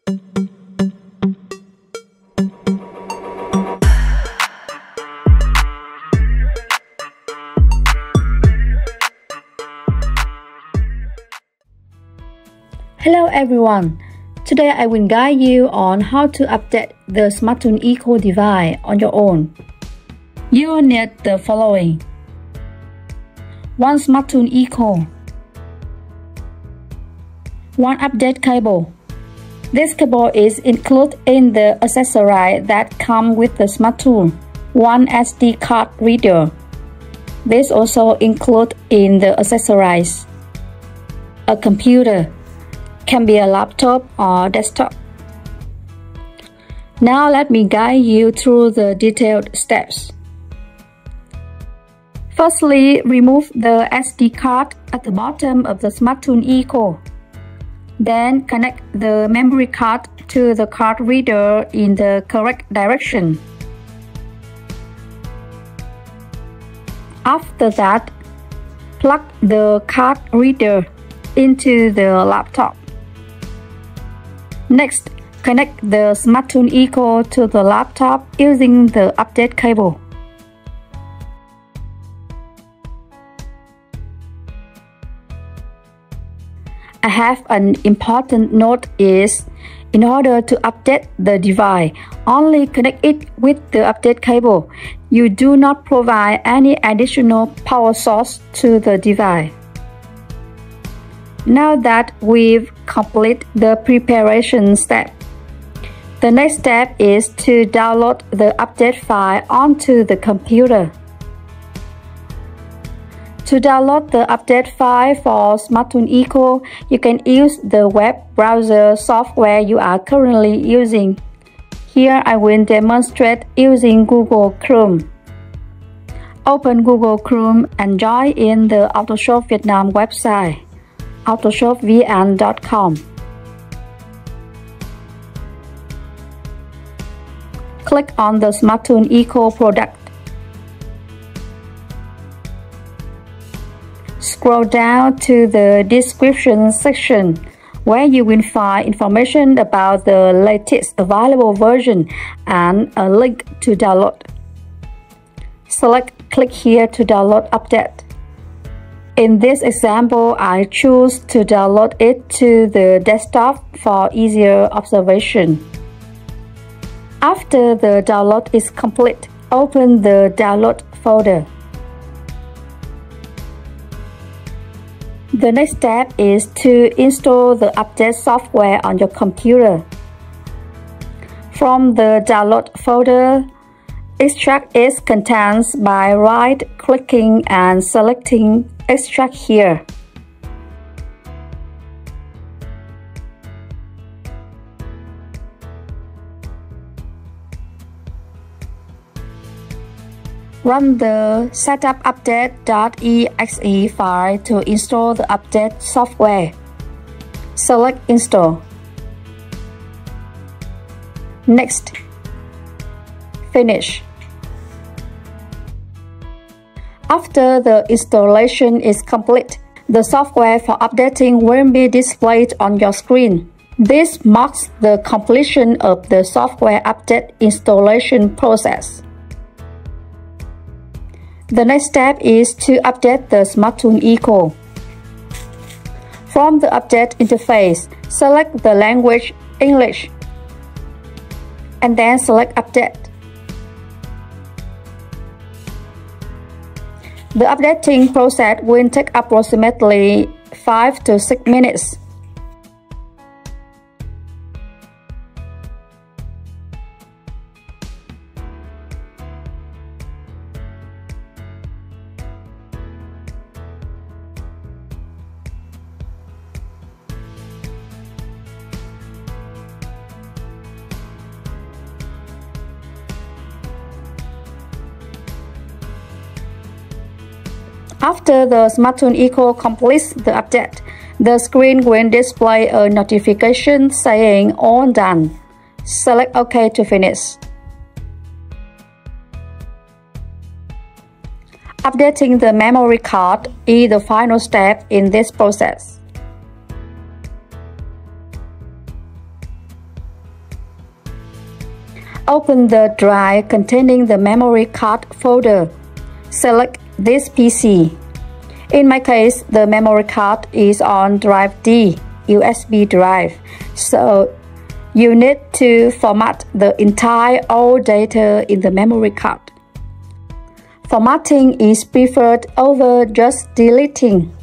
Hello everyone! Today I will guide you on how to update the Smarttool Eco device on your own. You will need the following: 1 Smarttool Eco, 1 update cable. This cable is included in the accessory that come with the Smarttool. 1 SD card reader. This also included in the accessories. A computer. Can be a laptop or desktop. Now let me guide you through the detailed steps. Firstly, remove the SD card at the bottom of the Smarttool Eco. Then connect the memory card to the card reader in the correct direction. After that, plug the card reader into the laptop. Next, connect the Smarttool Eco to the laptop using the update cable. I have an important note is, in order to update the device, only connect it with the update cable. You do not provide any additional power source to the device. Now that we've completed the preparation step, the next step is to download the update file onto the computer. To download the update file for Smarttool Eco, you can use the web browser software you are currently using. Here I will demonstrate using Google Chrome. Open Google Chrome and join in the AutoShop Vietnam website. autoshopvn.com. Click on the Smarttool Eco product. Scroll down to the description section where you will find information about the latest available version and a link to download. Click here to download update. In this example, I choose to download it to the desktop for easier observation. After the download is complete, open the download folder. The next step is to install the update software on your computer. From the download folder, extract its contents by right-clicking and selecting Extract here. Run the setupupdate.exe file to install the update software. Select Install. Next. Finish. After the installation is complete, the software for updating will be displayed on your screen. This marks the completion of the software update installation process. The next step is to update the Smarttool Eco. From the update interface, select the language English and then select Update. The updating process will take approximately 5 to 6 minutes. After the Smarttool Eco completes the update, the screen will display a notification saying All Done. Select OK to finish. Updating the memory card is the final step in this process. Open the drive containing the memory card folder. Select this PC. In my case, the memory card is on drive D, USB drive, so you need to format the entire old data in the memory card. Formatting is preferred over just deleting.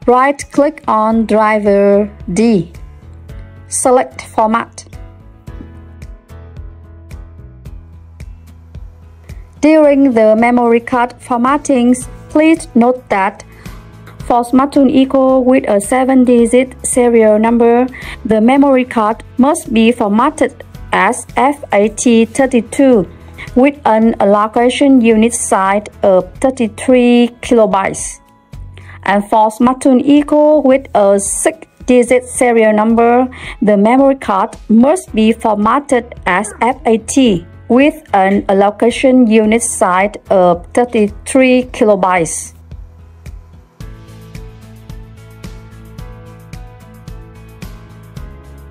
Right-click on driver D. Select Format. During the memory card formattings, please note that for Smarttool Eco with a 7-digit serial number, the memory card must be formatted as FAT32 with an allocation unit size of 33 kilobytes. And for Smarttool Eco with a 6-digit serial number, the memory card must be formatted as FAT with an allocation unit size of 33 kilobytes.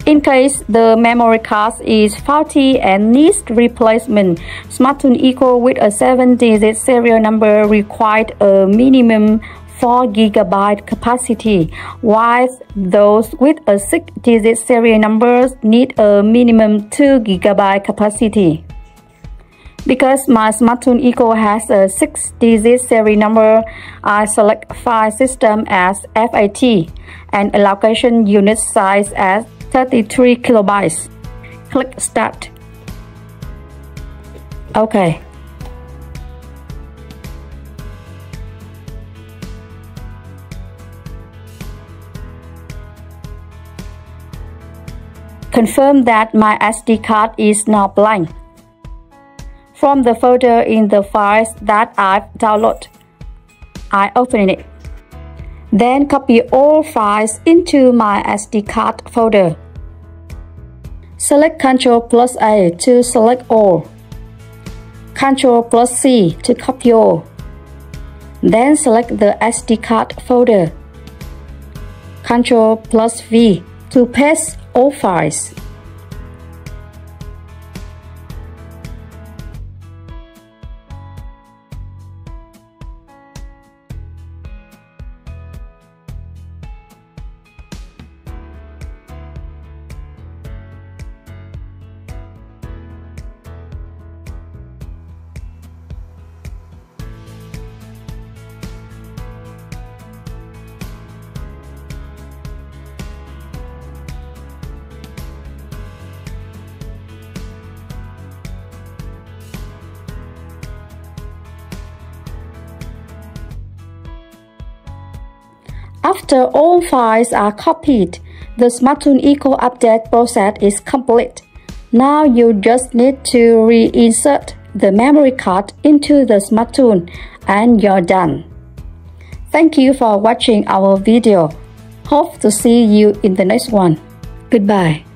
In case the memory card is faulty and needs replacement, Smarttool Eco with a 7-digit serial number requires a minimum 4 GB capacity, while those with a 6-digit serial number need a minimum 2 GB capacity. Because my Smarttool Eco has a 6-digit serial number, I select File System as FAT and allocation unit size as 33 kilobytes. Click Start. OK. Confirm that my SD card is now blank. From the folder in the files that I've downloaded, I open it. Then copy all files into my SD card folder. Select Ctrl+A to select all. Ctrl+C to copy all. Then select the SD card folder. Ctrl+V to paste all files. After all files are copied, the Smarttool Eco update process is complete. Now you just need to reinsert the memory card into the Smarttool and you're done. Thank you for watching our video. Hope to see you in the next one. Goodbye.